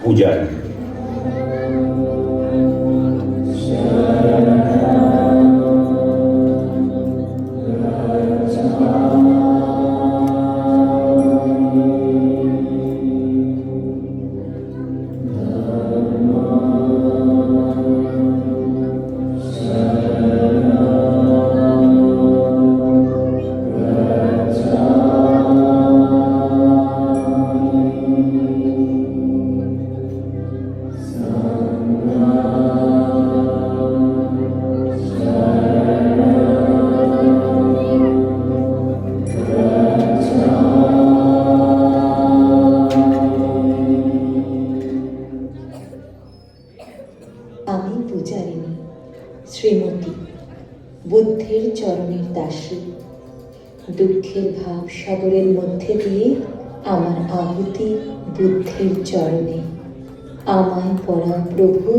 পূজারী। আমি পূজারিণী শ্রীমতী, বুদ্ধের চরণের দাসী। দুঃখের ভাব সাগরের মধ্যে দিয়ে আমার আহুতি বুদ্ধের চরণে। আমায় পড়া প্রভু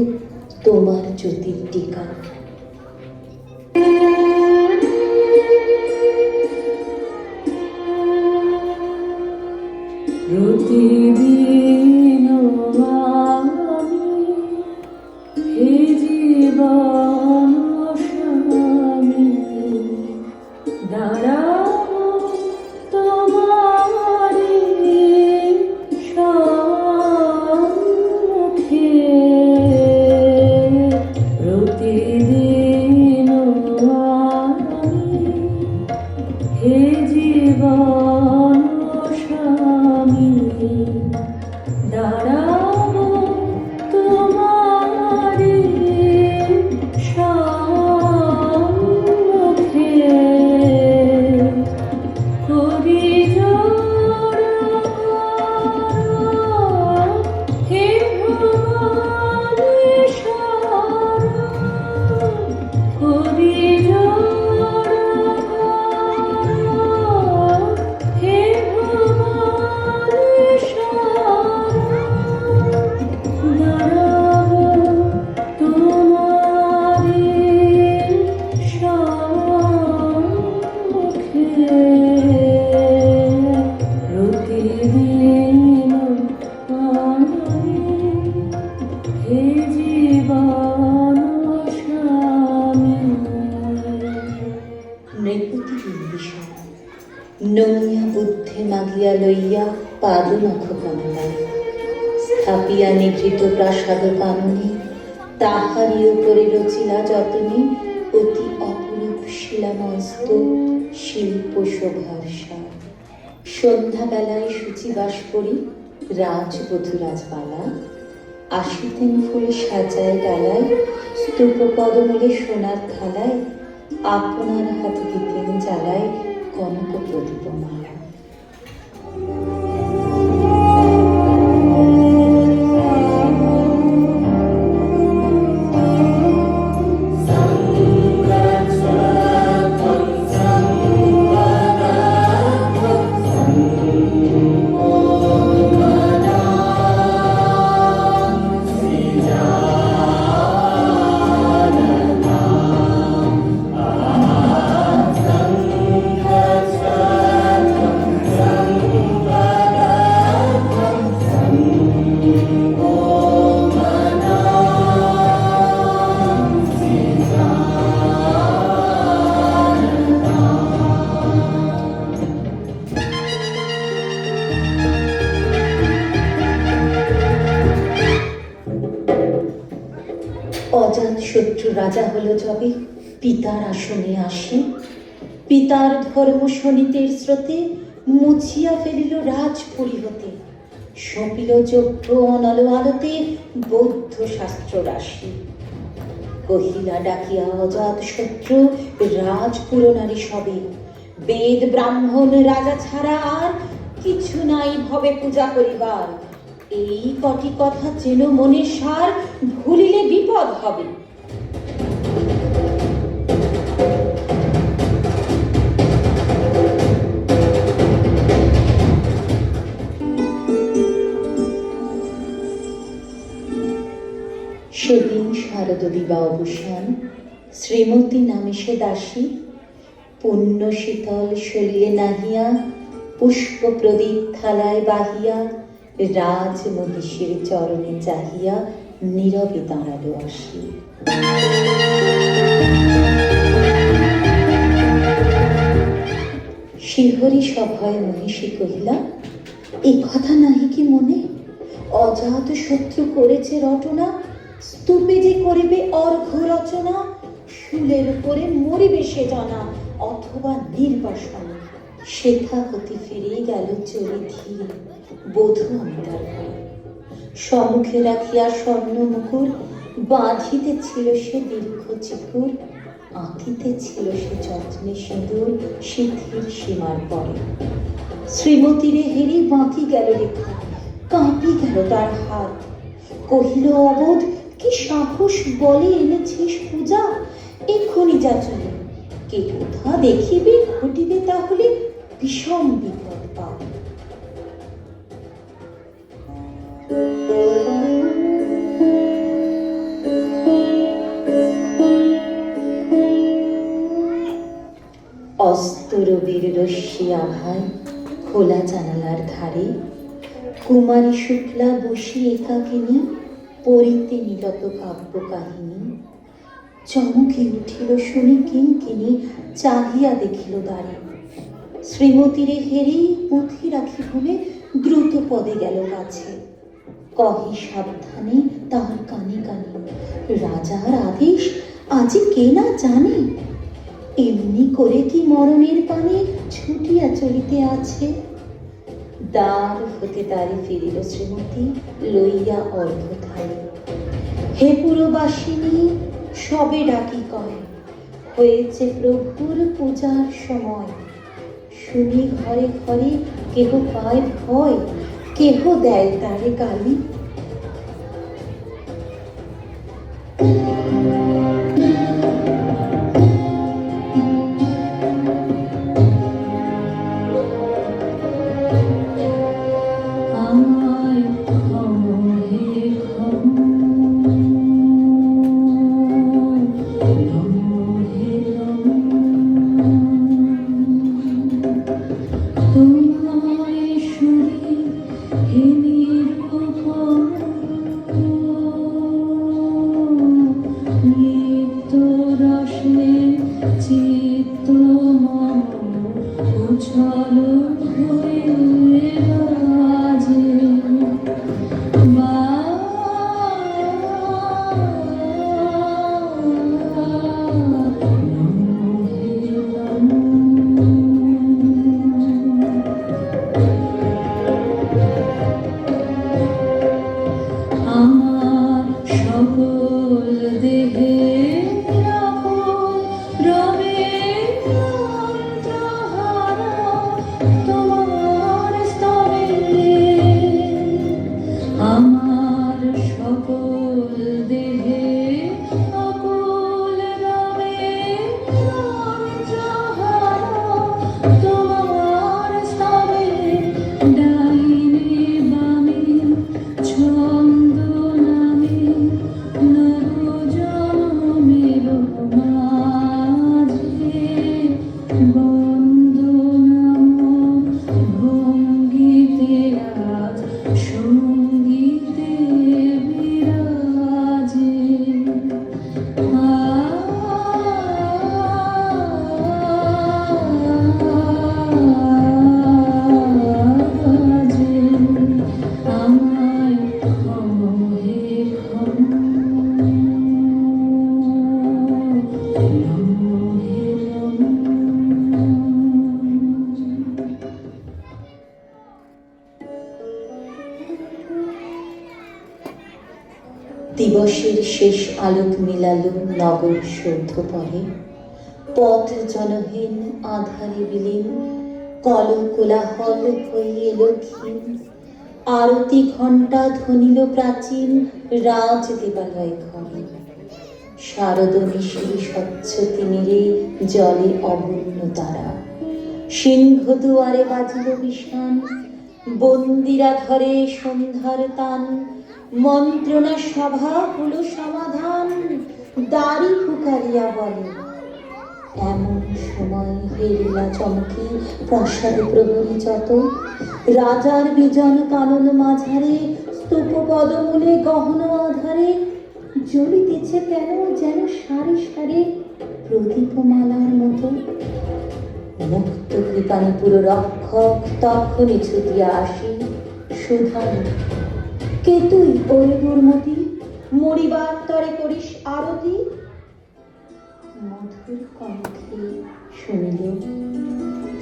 তোমার জ্যোতির টিকা। প্রতিদিন হে জীবন স্বামী দাঁড়াবো তোমারি সম্মুখে। প্রতিদিন হে জীবন স্বামী দাঁড়াবো তোমারি সম্মুখে। করি হে ভুবনেশ্বর, করি হে ভুবনেশ্বর, দাঁড়াবো তোমারি সম্মুখে। প্রতিদিন হে জীবন স্বামী। নৃপতি বিম্বিসার নমিয়া বুদ্ধে মাগিয়া লইয়া পাদনখ কমলায়, স্থাপিয়া নিভৃত প্রাসাদ কাননে, তাহারই উপরে রচিলা যতনে অতি অপরূপ শিলামস্ত শিল্প শোভার সার। সন্ধ্যাবেলায় সূচিবাস করি রাজবধূ রাজবালা, আসিতেন ফুল সাজায় ডালায়, স্তূপ পদমূলে সোনার থালায়, আপনার হাতে দিতেন জ্বালায় কনক প্রদীপ মালা। অজাত শত্রু রাজা হলো যবে পিতার আসনে আসে, পিতার ধর্ম শোনিতের স্রোতে মুছিয়া ফেলিল রাজপুরী হতে। সঁপিল যজ্ঞ অনল আলোতে বৌদ্ধ শাস্ত্র রাশি। কহিলা ডাকিয়া অজাত শত্রু রাজপুর নারী সবে, বেদ ব্রাহ্মণ রাজা ছাড়া আর কিছু নাই ভবে পূজা করিবার। এই কটি কথা যেন মনে সার, ভুলিলে বিপদ হবে। সেদিন শারদ দিবা অবসান, শ্রীমতী নামে সে দাসী। পুণ্য শীতল শরীরে নাহিয়া, পুষ্প প্রদীপ থালায় বাহিয়া, রাজ মহিষীর চরণে চাহিয়া নীরবে দাঁড়ালো আসি। শিহরি সভায় মহিষী কহিলা, এ কথা নাহি কি মনে? অজাত শত্রু করেছে রটনা, স্তূপে যে করিবে অর্ঘ রচনা, শুলের উপরে মরিবে সে জানা, অথবা নির্বাসন। সেথা হতে ফিরে গেল চলে ধীরে, বধূ আমি তার ঘরে। সম্মুখে রাখিয়া স্বর্ণ মুকুর, বাঁধিতেছিল সে দীর্ঘ চিকুর, আঁকিতেছিল সে যত্নে সিঁদুর সিদ্ধির সীমার পরে। শ্রীমতীরে হেরি বাঁকি গেল রেখা, কাঁপি গেল তার হাত। কহিল, অবোধ, কি সাহস বলে এনেছিস পূজা? এক্ষুনি যা চলে, কে কোথা দেখিবে, ঘটিবে তাহলে বিষম বিপদ পাও। অস্তরবীর রশ্মি আভায় খোলা জানালার ধারে কুমারী শুক্লা বসি একাকিনী পড়িতে নিরত কাব্য কাহিনী। চমকে উঠিল শুনি কিঙ্কিনী, চাহিয়া দেখিল দ্বারে। শ্রীমতীরে হেরি পুঁথি রাখি বলে দ্রুত পদে গেল কাছে। কহে সাবধানে তার কানে কানে, রাজার আদেশ আজি কে না জানে? এমনি করে কি মরণের পানে ছুটিয়া চলিতে আছে? দ্বার হতে দ্বারে ফিরিল শ্রীমতী, লইয়া অর্ঘ থালি। হে পুরবাসিনী, সবে ডাকি কয়, হয়েছে প্রভুর পূজার সময়। শুনি ঘরে ঘরে কেহ পায় ভয়, কেহ দেয় তারে গালি। দিবসের শেষ আলোক মিলালো নগর সৌধ পরে। পথ জনহীন আধারে বিলীন, কল কোলাহল হয়ে এলো ক্ষীণ। আরতি ঘণ্টা ধ্বনিল প্রাচীন রাজ দেবালয় ঘরে। শারদ নিশির স্বচ্ছ তিমিরে জলে অবর্ণ তারা। সিংহ দুয়ারে বাজিল বিষাণ, বন্দিরা ধরে সন্ধ্যার তান। মন্ত্রণা সভা হলো সমাধান, দাড়ি ফুকারিয়া বলে, এমন সময় হেরিলা চমকে প্রাসাদে প্রহরী যত, রাজার বিজন কানন মাঝারে স্তূপ পদমূলে গহন আধারে জ্বলিতেছে কেন যেন সারি সারি প্রদীপমালার মতো। মুক্ত কৃপাণীপুর রক্ষক তখনই ছুটিয়া আসি সুধান, কে তুই ওরে দুর্মতি, মরিবার তরে করিস আরতি? মধুর কণ্ঠে শুনিল,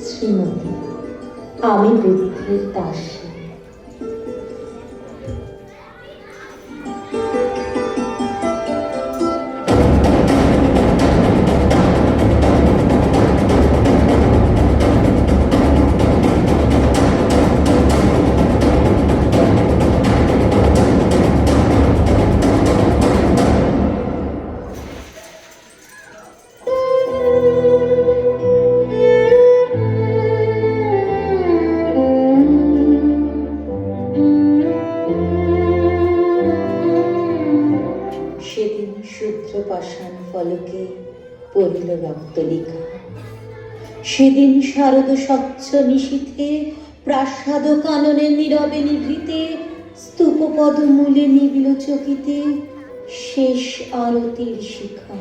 শ্রীমতী, আমি প্রদীপের দাসী। সেদিন শুভ্র পাষাণ ফলকে পড়িল রক্তলিখা, সেদিন শারদ স্বচ্ছ নিশীথে প্রাসাদ কাননে নীরবে নিভৃতে স্তূপ পদমূলে নিবিল চকিতে শেষ আরতির শিখা।